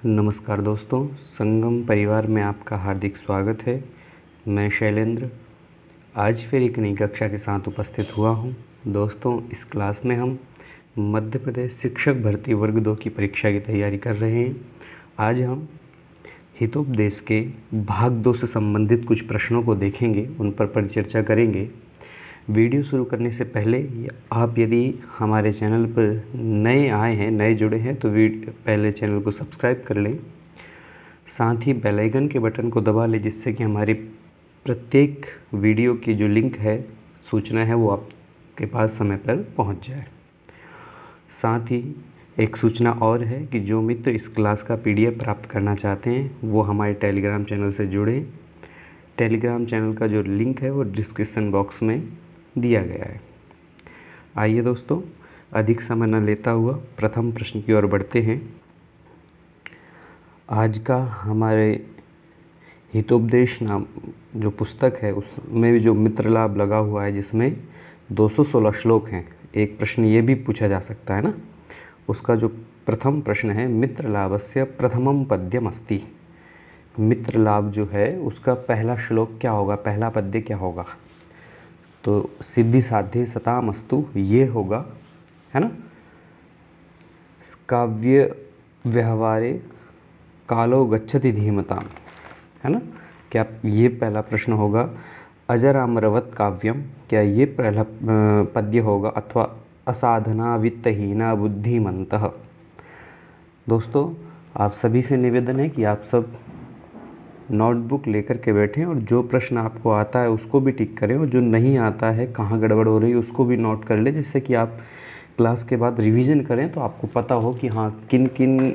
नमस्कार दोस्तों, संगम परिवार में आपका हार्दिक स्वागत है। मैं शैलेंद्र आज फिर एक नई कक्षा के साथ उपस्थित हुआ हूं। दोस्तों, इस क्लास में हम मध्य प्रदेश शिक्षक भर्ती वर्ग 2 की परीक्षा की तैयारी कर रहे हैं। आज हम हितोपदेश के भाग 2 से संबंधित कुछ प्रश्नों को देखेंगे, उन पर परिचर्चा करेंगे। वीडियो शुरू करने से पहले आप यदि हमारे चैनल पर नए आए हैं, नए जुड़े हैं, तो पहले चैनल को सब्सक्राइब कर लें। साथ ही बेल आइकन के बटन को दबा लें, जिससे कि हमारी प्रत्येक वीडियो की जो लिंक है, सूचना है, वो आपके पास समय पर पहुंच जाए। साथ ही एक सूचना और है कि जो मित्र इस क्लास का PDF प्राप्त करना चाहते हैं, वो हमारे टेलीग्राम चैनल से जुड़ें। टेलीग्राम चैनल का जो लिंक है वो डिस्क्रिप्शन बॉक्स में दिया गया है। आइए दोस्तों, अधिक समय न लेता हुआ प्रथम प्रश्न की ओर बढ़ते हैं। आज का हमारे हितोपदेश नाम जो पुस्तक है, उसमें जो मित्र लाभ लगा हुआ है, जिसमें 216 श्लोक हैं। एक प्रश्न ये भी पूछा जा सकता है ना, उसका जो प्रथम प्रश्न है, मित्र लाभस्य प्रथमम पद्यम अस्ति। मित्र लाभ जो है उसका पहला श्लोक क्या होगा, पहला पद्य क्या होगा? तो सिद्धि साध्य सतामस्तु ये होगा, है ना। काव्य व्यवहारे कालो गच्छति धीमताम, है ना। क्या ये पहला प्रश्न होगा? अजरामरवत काव्यम, क्या ये पहला पद्य होगा? अथवा असाधना वित्तहीना बुद्धिमन्तः। दोस्तों, आप सभी से निवेदन है कि आप सब नोटबुक लेकर के बैठें और जो प्रश्न आपको आता है उसको भी टिक करें, और जो नहीं आता है, कहाँ गड़बड़ हो रही है, उसको भी नोट कर लें, जिससे कि आप क्लास के बाद रिवीजन करें तो आपको पता हो कि हाँ, किन किन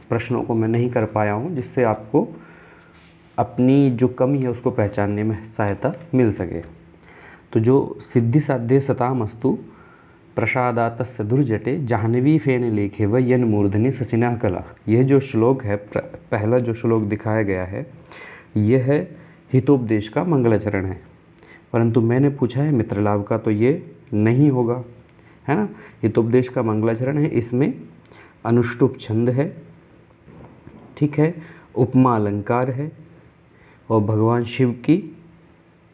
प्रश्नों को मैं नहीं कर पाया हूँ, जिससे आपको अपनी जो कमी है उसको पहचानने में सहायता मिल सके। तो जो सिद्धि साध्य सतामस्तु प्रसादातस्य दुर्जटे जाह्नवी फेन लेखे व यन मूर्धनि सचिना कला, यह जो श्लोक है, पहला जो श्लोक दिखाया गया है, यह है हितोपदेश का मंगलाचरण है। परंतु मैंने पूछा है मित्र लाभ का, तो ये नहीं होगा, है ना। हितोपदेश का मंगलाचरण है, इसमें अनुष्टुप छंद है, ठीक है, उपमा अलंकार है, और भगवान शिव की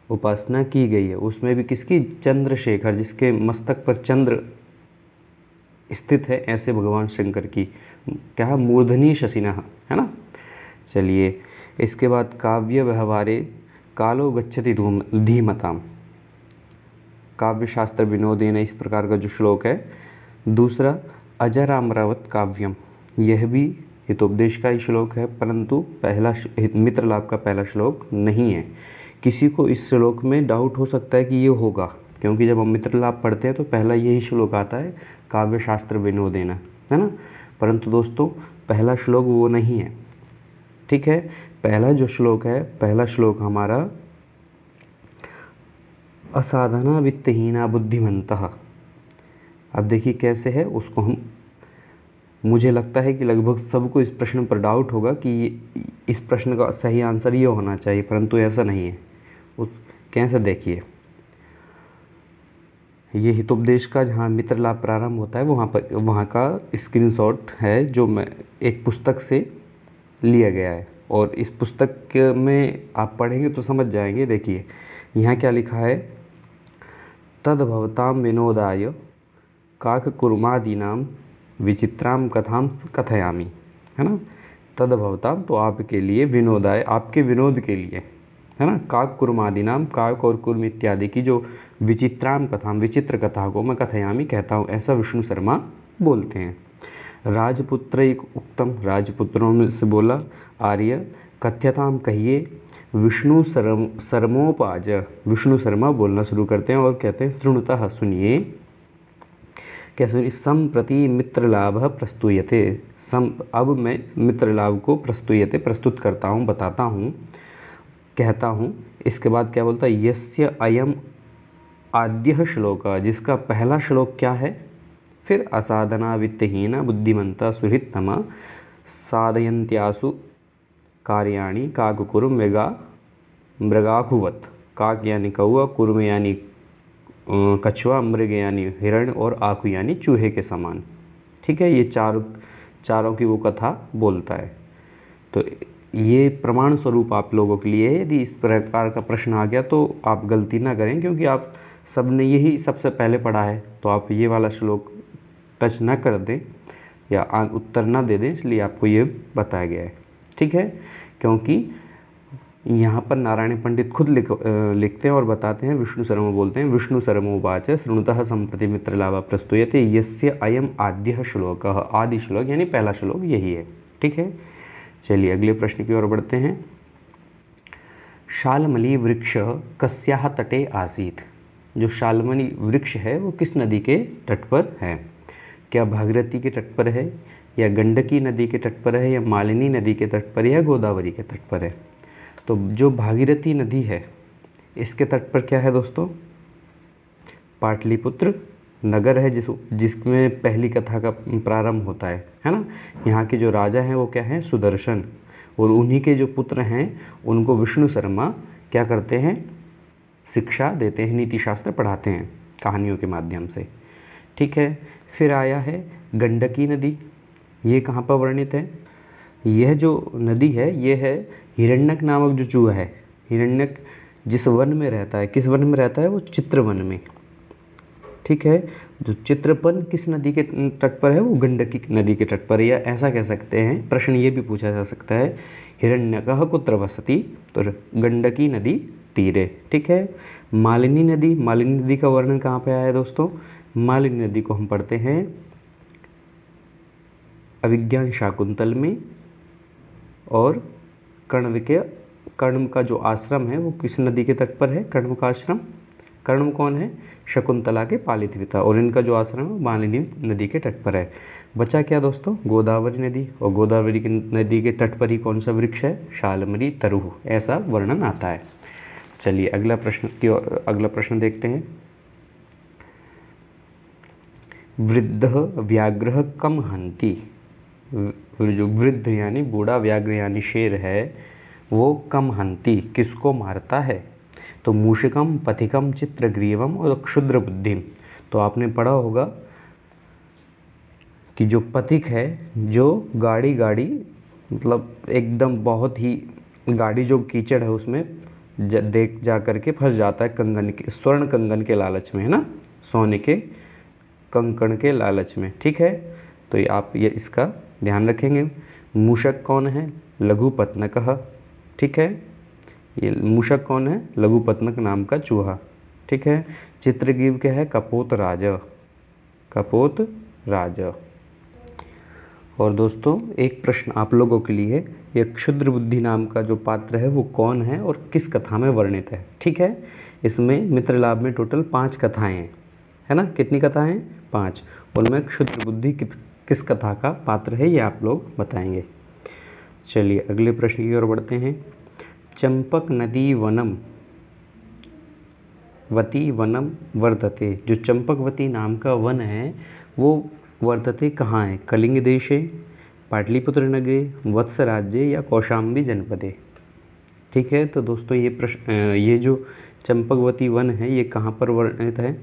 उपासना की गई है। उसमें भी किसकी? चंद्रशेखर, जिसके मस्तक पर चंद्र स्थित है, ऐसे भगवान शंकर की क्या मूर्धनी शशिना, है ना। चलिए, इसके बाद काव्य व्यवहारे कालो गच्छति धीमताम, काव्य शास्त्र विनोदेन, इस प्रकार का जो श्लोक है। दूसरा अजरामरवत काव्यम, यह भी हितोपदेश का ही श्लोक है, परंतु पहला मित्र लाभ का पहला श्लोक नहीं है। किसी को इस श्लोक में डाउट हो सकता है कि ये होगा, क्योंकि जब हम मित्र लाभ पढ़ते हैं तो पहला यही श्लोक आता है, काव्य शास्त्र विनोदेन, है ना। परंतु दोस्तों, पहला श्लोक वो नहीं है, ठीक है। पहला जो श्लोक है, पहला श्लोक हमारा असाधना वित्तहीना बुद्धिमन्तः। अब देखिए कैसे है, उसको हम, मुझे लगता है कि लगभग सबको इस प्रश्न पर डाउट होगा कि इस प्रश्न का सही आंसर ये होना चाहिए, परंतु ऐसा नहीं है। उस कैसे, देखिए, ये हितोपदेश का जहाँ मित्र लाभ प्रारंभ होता है, वहाँ का स्क्रीनशॉट है, जो मैं एक पुस्तक से लिया गया है, और इस पुस्तक में आप पढ़ेंगे तो समझ जाएंगे। देखिए यहाँ क्या लिखा है, तद्भवताम विनोदाय काककुर्मादीनाम विचित्राम कथाम कथयामि, है ना। तद्भवताम, तो आपके लिए, विनोदाय, आपके विनोद के लिए, है ना। काककुर्मादीनाम, काक और कुर्म इत्यादि की जो विचित्राम कथाम, विचित्र कथा को मैं कथयामि, कहता हूँ, ऐसा विष्णु शर्मा बोलते हैं। राजपुत्र एक उत्तम, राजपुत्रों में से बोला आर्य, कथ्यताम, कहिए, विष्णु शर्मोपाज, विष्णु शर्मा बोलना शुरू करते हैं और कहते हैं, शृणुतः, सुनिए, कैसे, संप्रति मित्र लाभ प्रस्तुयते, अब मैं मित्र लाभ को प्रस्तुत करता हूँ, बताता हूँ, कहता हूँ। इसके बाद क्या बोलता है, यस्य अयम आद्यः श्लोक, जिसका पहला श्लोक क्या है, फिर असाधना वित्तहीना बुद्धिमन्ता सुहृत्तमा साधयन्त्यासु कार्याणि काककुर्म मृगा मृगाकुवत, काक यानी कौआ, कुर्म यानी कछुआ, मृग यानी हिरण, और आकु यानी चूहे के समान, ठीक है। ये चारों की वो कथा बोलता है। तो ये प्रमाण स्वरूप आप लोगों के लिए है। यदि इस प्रकार का प्रश्न आ गया तो आप गलती ना करें, क्योंकि आप सबने यही सबसे पहले पढ़ा है, तो आप ये वाला श्लोक टच ना कर दें या उत्तर ना दे दें, इसलिए आपको ये बताया गया है। ठीक है, क्योंकि यहाँ पर नारायण पंडित खुद लिखते हैं और बताते हैं, विष्णु शर्मा बोलते हैं, विष्णु शर्मोवाच शृणुतः सम्प्रति मित्रलाभः प्रस्तूयते यस्य अयम आद्यः श्लोकः, आदि श्लोक यानी पहला श्लोक यही है। ठीक है, चलिए अगले प्रश्न की ओर बढ़ते हैं। शाल्मली वृक्ष कस्याः तटे आसीत्, जो शाल्मली वृक्ष है वो किस नदी के तट पर है? क्या भागीरथी के तट पर है, या गंडकी नदी के तट पर है, या मालिनी नदी के तट पर, या गोदावरी के तट पर है? तो जो भागीरथी नदी है इसके तट पर क्या है दोस्तों? पाटलिपुत्र नगर है, जिसमें पहली कथा का प्रारंभ होता है ना। यहाँ के जो राजा हैं वो क्या हैं? सुदर्शन, और उन्हीं के जो पुत्र हैं उनको विष्णु शर्मा क्या करते हैं? शिक्षा देते हैं, नीति शास्त्र पढ़ाते हैं कहानियों के माध्यम से। ठीक है, फिर आया है गंडकी नदी, ये कहाँ पर वर्णित है? यह जो नदी है ये है हिरण्यक नामक जो चूहा है। हिरण्यक जिस वन में रहता है, किस वन में रहता है? वो चित्रवन में। ठीक है, जो चित्रपन किस नदी के तट पर है? वो गंडकी नदी के तट पर, या ऐसा कह सकते हैं, प्रश्न ये भी पूछा जा सकता है, हिरण्यकः कुत्र वसति, तो गंडकी नदी तीरे। ठीक है, मालिनी नदी, मालिनी नदी का वर्णन कहाँ पे आया है दोस्तों? मालिनी नदी को हम पढ़ते हैं अभिज्ञान शाकुंतल में, और कण्व का जो आश्रम है वो किस नदी के तट पर है? कण्व का आश्रम। कण्व कौन है? शकुंतला के पालित पिता, और इनका जो आश्रम है मालिनी नदी के तट पर है। बचा क्या दोस्तों? गोदावरी नदी, और गोदावरी की नदी के तट पर ही कौन सा वृक्ष है? शाल्मली तरुः, ऐसा वर्णन आता है। चलिए अगला प्रश्न देखते हैं। वृद्धः व्याघ्रः कम हन्ति, जो वृद्ध यानी बूढ़ा, व्याघ्र यानी शेर है, वो कम हन्ति किसको मारता है? तो मूषिकम, पथिकम, चित्रग्रीवम और क्षुद्र बुद्धिम। तो आपने पढ़ा होगा कि जो पथिक है, जो गाड़ी मतलब एकदम बहुत ही गाड़ी जो कीचड़ है उसमें देख जा करके फंस जाता है कंगन के, स्वर्ण कंगन के लालच में, है ना, सोने के कंकण के लालच में। ठीक है, तो ये आप ये इसका ध्यान रखेंगे। मूषक कौन है? लघुपत्नकः। ठीक है, ये मूषक कौन है? लघुपत्नक नाम का चूहा। ठीक है, चित्रग्रीव क्या है? कपोतराज, कपोतराज। और दोस्तों एक प्रश्न आप लोगों के लिए, ये क्षुद्र बुद्धि नाम का जो पात्र है वो कौन है और किस कथा में वर्णित है? ठीक है, इसमें मित्रलाभ में टोटल 5 कथाएं हैं, है ना। कितनी कथाएं? 5। उनमें क्षुद्र बुद्धि किस कथा का पात्र है ये आप लोग बताएंगे। चलिए अगले प्रश्न की ओर बढ़ते हैं। चंपक नदी वनम वती वनम वर्तते, जो चंपकवती नाम का वन है वो वर्तते कहाँ है? कलिंग देशे, पाटलिपुत्र नगरे, वत्स राज्ये, या कौशाम्बी जनपदे। ठीक है, तो दोस्तों ये जो चंपकवती वन है ये कहाँ पर वर्णित है?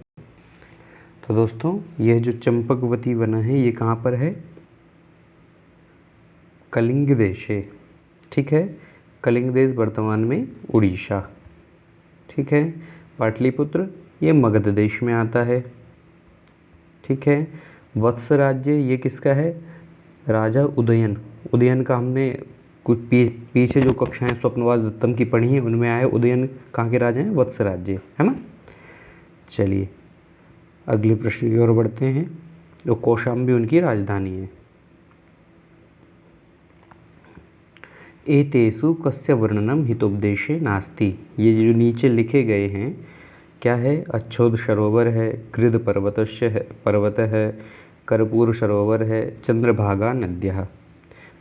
तो दोस्तों यह जो चंपकवती वन है ये कहाँ पर है? कलिंग देशे। ठीक है, कलिंग देश वर्तमान में उड़ीसा। ठीक है, पाटलिपुत्र ये मगध देश में आता है। ठीक है, वत्स राज्य ये किसका है? राजा उदयन। उदयन का हमने कुछ पीछे जो कक्षाएं स्वप्नवास दत्तम की पढ़ी हैं उनमें आए, उदयन कहाँ के राजा हैं? वत्स राज्य, है ना। चलिए अगले प्रश्न की ओर बढ़ते हैं। जो कौशाम्बी उनकी राजधानी है। एतेषु कस्य वर्णनम हितोपदेशे नास्ति, ये जो नीचे लिखे गए हैं क्या है? अच्छोद सरोवर है, गृध पर्वत है, कर्पूर सरोवर है, चंद्रभागा नद्यः।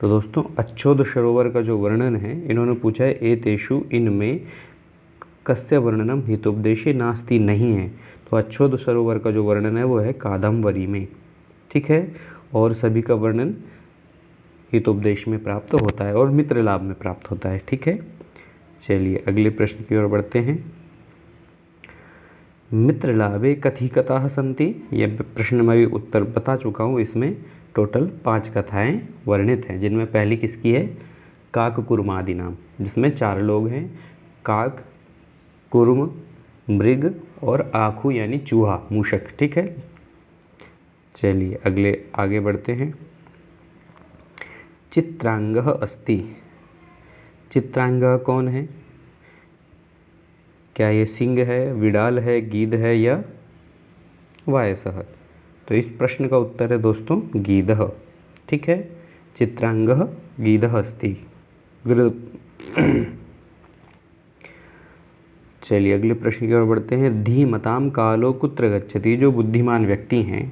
तो दोस्तों अच्छोद सरोवर का जो वर्णन है इन्होंने पूछा है एतेषु, इनमें कस्य वर्णनम हितोपदेशे नास्ति, नहीं है। तो अच्छोद सरोवर का जो वर्णन है वो है कादम्बरी में। ठीक है, और सभी का वर्णन हितोपदेश में प्राप्त होता है और मित्रलाभ में प्राप्त होता है। ठीक है, चलिए अगले प्रश्न की ओर बढ़ते हैं। मित्रलाभे कथी कथाः सन्ति, यह प्रश्न में भी उत्तर बता चुका हूँ। इसमें टोटल 5 कथाएं वर्णित हैं, जिनमें पहली किसकी है? काक कुर्मादि नाम, जिसमें 4 लोग हैं, काक, कुर्म, मृग और आखू यानी चूहा, मूषक। ठीक है, चलिए अगले आगे बढ़ते हैं। चित्रांगः अस्ति। चित्रांगः कौन है? क्या ये सिंह है, विडाल है, गीध है या वायसः? तो इस प्रश्न का उत्तर है दोस्तों गीधः। ठीक है, चित्रांगः गीधः अस्ति। चलिए अगले प्रश्न की ओर बढ़ते हैं। धीमताम कालो कुत्र गच्छति। जो बुद्धिमान व्यक्ति हैं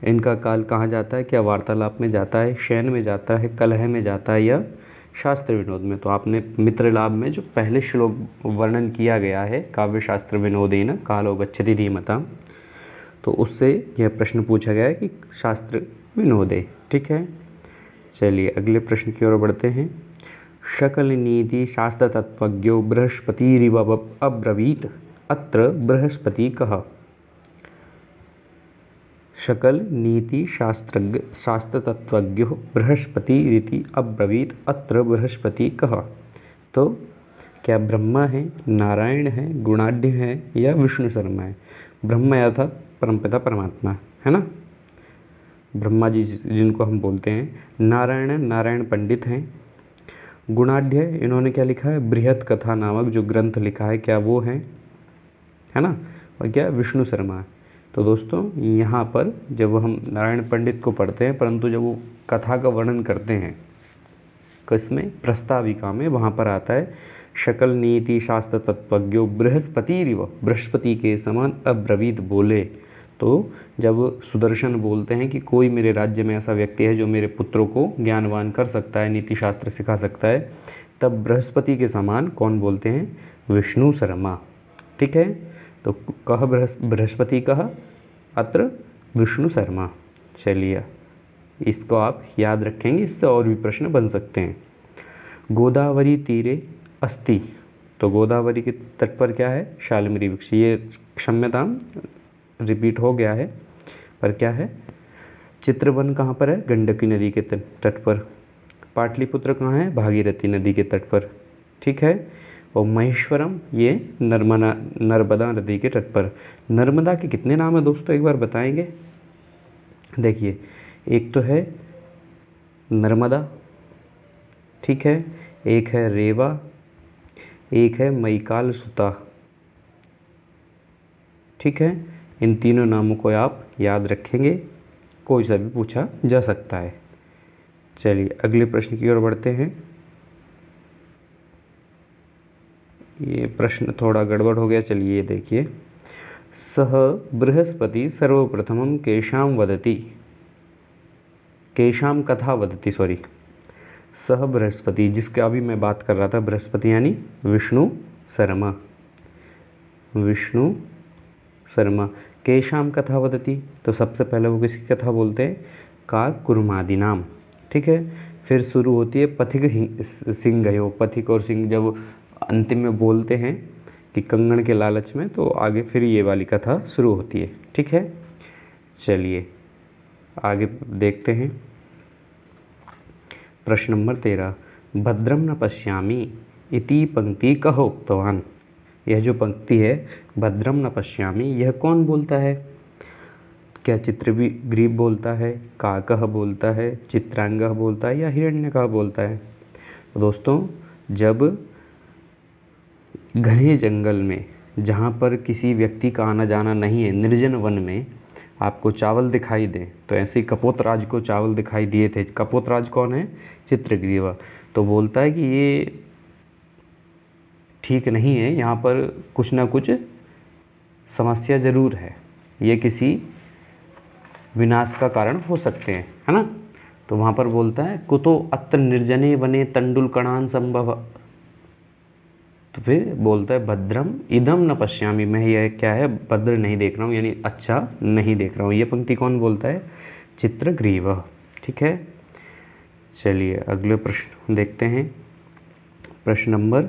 इनका काल कहाँ जाता है? क्या वार्तालाप में जाता है, शयन में जाता है, कलह में जाता है या शास्त्र विनोद में? तो आपने मित्र लाभ में जो पहले श्लोक वर्णन किया गया है, काव्य शास्त्र विनोदेन कालो गच्छति धीमताम, तो उससे यह प्रश्न पूछा गया है कि शास्त्र विनोदे। ठीक है, चलिए अगले प्रश्न की ओर बढ़ते हैं। शकल नीति शास्त्र तत्वज्ञो बृहस्पतिरिव अब्रवीत अत्र बृहस्पति कः? शकल नीति शास्त्र तत्वज्ञो बृहस्पतिरिति अब्रवीत अत्र बृहस्पति कः? तो क्या ब्रह्मा है, नारायण है, गुणाढ्य है या विष्णु शर्मा है? ब्रह्मा अर्थात परमपिता परमात्मा है ना, ब्रह्मा जी जिनको हम बोलते हैं। नारायण पंडित हैं। गुणाढ्य इन्होंने क्या लिखा है? बृहत कथा नामक जो ग्रंथ लिखा है, क्या वो है ना? और क्या विष्णु शर्मा। तो दोस्तों यहाँ पर जब हम नारायण पंडित को पढ़ते हैं, परंतु जब वो कथा का वर्णन करते हैं किसमें? प्रस्ताविका में, वहाँ पर आता है शकल नीति शास्त्र तत्वज्ञो बृहस्पतिरिव, बृहस्पति के समान अब्रवीत बोले। तो जब सुदर्शन बोलते हैं कि कोई मेरे राज्य में ऐसा व्यक्ति है जो मेरे पुत्रों को ज्ञानवान कर सकता है, नीति शास्त्र सिखा सकता है, तब बृहस्पति के समान कौन बोलते हैं? विष्णु शर्मा। ठीक है, तो कह बृहस्पति कह, अत्र विष्णु शर्मा। चलिए इसको आप याद रखेंगे, इससे और भी प्रश्न बन सकते हैं। गोदावरी तीरे अस्ति। तो गोदावरी के तट पर क्या है? शाल्मरी वृक्ष। ये क्षम्यता रिपीट हो गया है, पर क्या है? चित्रवन कहाँ पर है? गंडकी नदी के तट पर। पाटलिपुत्र कहाँ है? भागीरथी नदी के तट पर। ठीक है, और महेश्वरम ये नर्मदा नदी के तट पर। नर्मदा के कितने नाम है दोस्तों, एक बार बताएंगे? देखिए, एक तो है नर्मदा, ठीक है, एक है रेवा, एक है मैकाल सुता। ठीक है, इन तीनों नामों को आप याद रखेंगे, कोई सा भी पूछा जा सकता है। चलिए अगले प्रश्न की ओर बढ़ते हैं। ये प्रश्न थोड़ा गड़बड़ हो गया, चलिए देखिए। सह बृहस्पति सर्वप्रथमं केशाम वदति, केशाम कथा वदति, सॉरी, सह बृहस्पति, जिसका अभी मैं बात कर रहा था, बृहस्पति यानी विष्णु शर्मा, विष्णु शर्मा। केशाम कथा वदति, तो सबसे पहले वो किसकी कथा बोलते हैं? का कुर्मादि नाम। ठीक है, फिर शुरू होती है पथिक सिंह, पथिक और सिंह जब अंतिम में बोलते हैं कि कंगन के लालच में, तो आगे फिर ये वाली कथा शुरू होती है। ठीक है, चलिए आगे देखते हैं। प्रश्न नंबर 13। भद्रम न पश्यामि इति पंक्ति कहो उक्तवान। यह जो पंक्ति है भद्रम न पश्यामि, यह कौन बोलता है? क्या चित्रग्रीव बोलता है, काकः बोलता है, चित्रांगः बोलता है या हिरण्यकः बोलता है? दोस्तों जब घने जंगल में, जहाँ पर किसी व्यक्ति का आना जाना नहीं है, निर्जन वन में आपको चावल दिखाई दे, तो ऐसे ही कपोतराज को चावल दिखाई दिए थे। कपोतराज कौन है? चित्रग्रीव। तो बोलता है कि ये ठीक नहीं है, यहाँ पर कुछ ना कुछ समस्या जरूर है, ये किसी विनाश का कारण हो सकते हैं, है ना? तो वहाँ पर बोलता है कुतो अत्र निर्जने वने तंडुल कणान संभव। तो फिर बोलता है भद्रम इदम न पश्यामि, मैं यह क्या है? भद्र नहीं देख रहा हूँ, यानी अच्छा नहीं देख रहा हूँ। ये पंक्ति कौन बोलता है? चित्रग्रीव। ठीक है, चलिए अगले प्रश्न देखते हैं। प्रश्न नंबर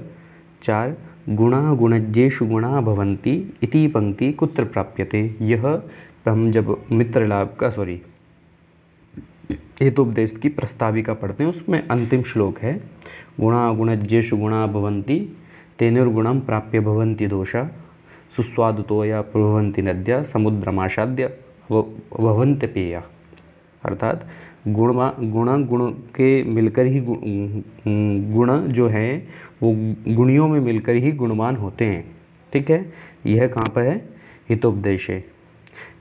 4। गुणा गुणज्येषु गुणा भवन्ति इति पंक्ति कुत्र प्राप्यते। यह हम जब मित्र लाभ का हेतुपदेश की प्रस्ताविका पढ़ते हैं, उसमें अंतिम श्लोक है। गुणागुणज्येषु गुणा भवन्ति तेनुर्गुणं प्राप्य भवन्ति दोषा सुस्वादुतोया प्रभवन्ति नद्या समुद्रमाशाद्य भवन्ति पेया। अर्थात गुण के मिलकर ही गुण जो है वो गुणियों में मिलकर ही गुणवान होते हैं। ठीक है, यह कहाँ पर है? हितोपदेश है।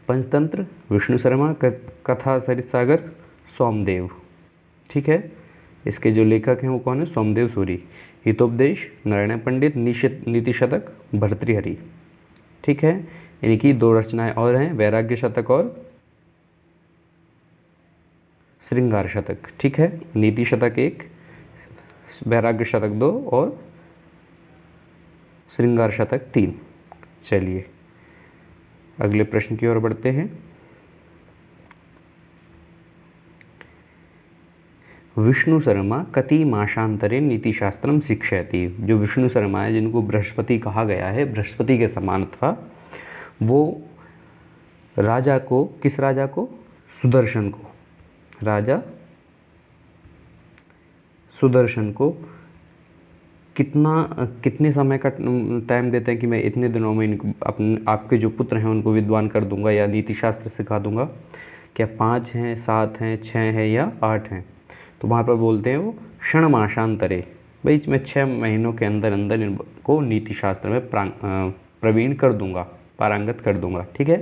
पंचतंत्र विष्णु शर्मा, कथा सरित सागर सोमदेव। ठीक है, इसके जो लेखक हैं वो कौन है? सोमदेव सूरी। हितोपदेश नारायण पंडित, नीति शतक भर्तृहरि। ठीक है, इनकी 2 रचनाएं और हैं, वैराग्य शतक और श्रृंगार शतक। ठीक है, नीति शतक 1, वैराग्य शतक 2 और श्रृंगार शतक 3। चलिए अगले प्रश्न की ओर बढ़ते हैं। विष्णु शर्मा कति माशांतरे नीतिशास्त्रम शिक्षयति। जो विष्णु शर्मा है, जिनको बृहस्पति कहा गया है, बृहस्पति के समान था, वो राजा को, किस राजा को? सुदर्शन को, राजा सुदर्शन को कितने समय का टाइम देते हैं कि मैं इतने दिनों में इनको आपके जो पुत्र हैं उनको विद्वान कर दूंगा या नीति शास्त्र सिखा दूंगा। क्या 5 हैं, 7 हैं, 6 हैं या 8 हैं? तो वहाँ पर बोलते हैं वो क्षण माशांतरे, भाई मैं 6 महीनों के अंदर अंदर इनको नीति शास्त्र में प्रवीण कर दूंगा, पारंगत कर दूंगा। ठीक है,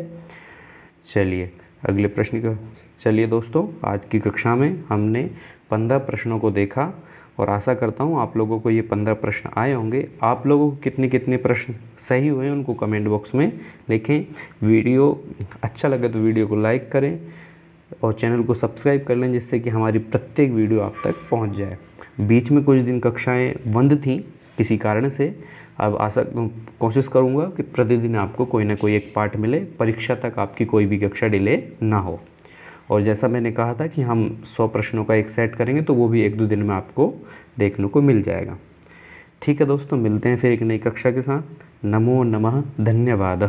चलिए अगले प्रश्न का। चलिए दोस्तों, आज की कक्षा में हमने 15 प्रश्नों को देखा और आशा करता हूँ आप लोगों को ये 15 प्रश्न आए होंगे। आप लोगों को कितने प्रश्न सही हुए उनको कमेंट बॉक्स में लिखें। वीडियो अच्छा लगे तो वीडियो को लाइक करें और चैनल को सब्सक्राइब कर लें, जिससे कि हमारी प्रत्येक वीडियो आप तक पहुंच जाए। बीच में कुछ दिन कक्षाएं बंद थी किसी कारण से, अब कोशिश करूंगा कि प्रतिदिन आपको कोई ना कोई एक पाठ मिले, परीक्षा तक आपकी कोई भी कक्षा डिले ना हो। और जैसा मैंने कहा था कि हम 100 प्रश्नों का एक सेट करेंगे, तो वो भी 1-2 दिन में आपको देखने को मिल जाएगा। ठीक है दोस्तों, मिलते हैं फिर एक नई कक्षा के साथ। नमो नमः, धन्यवाद।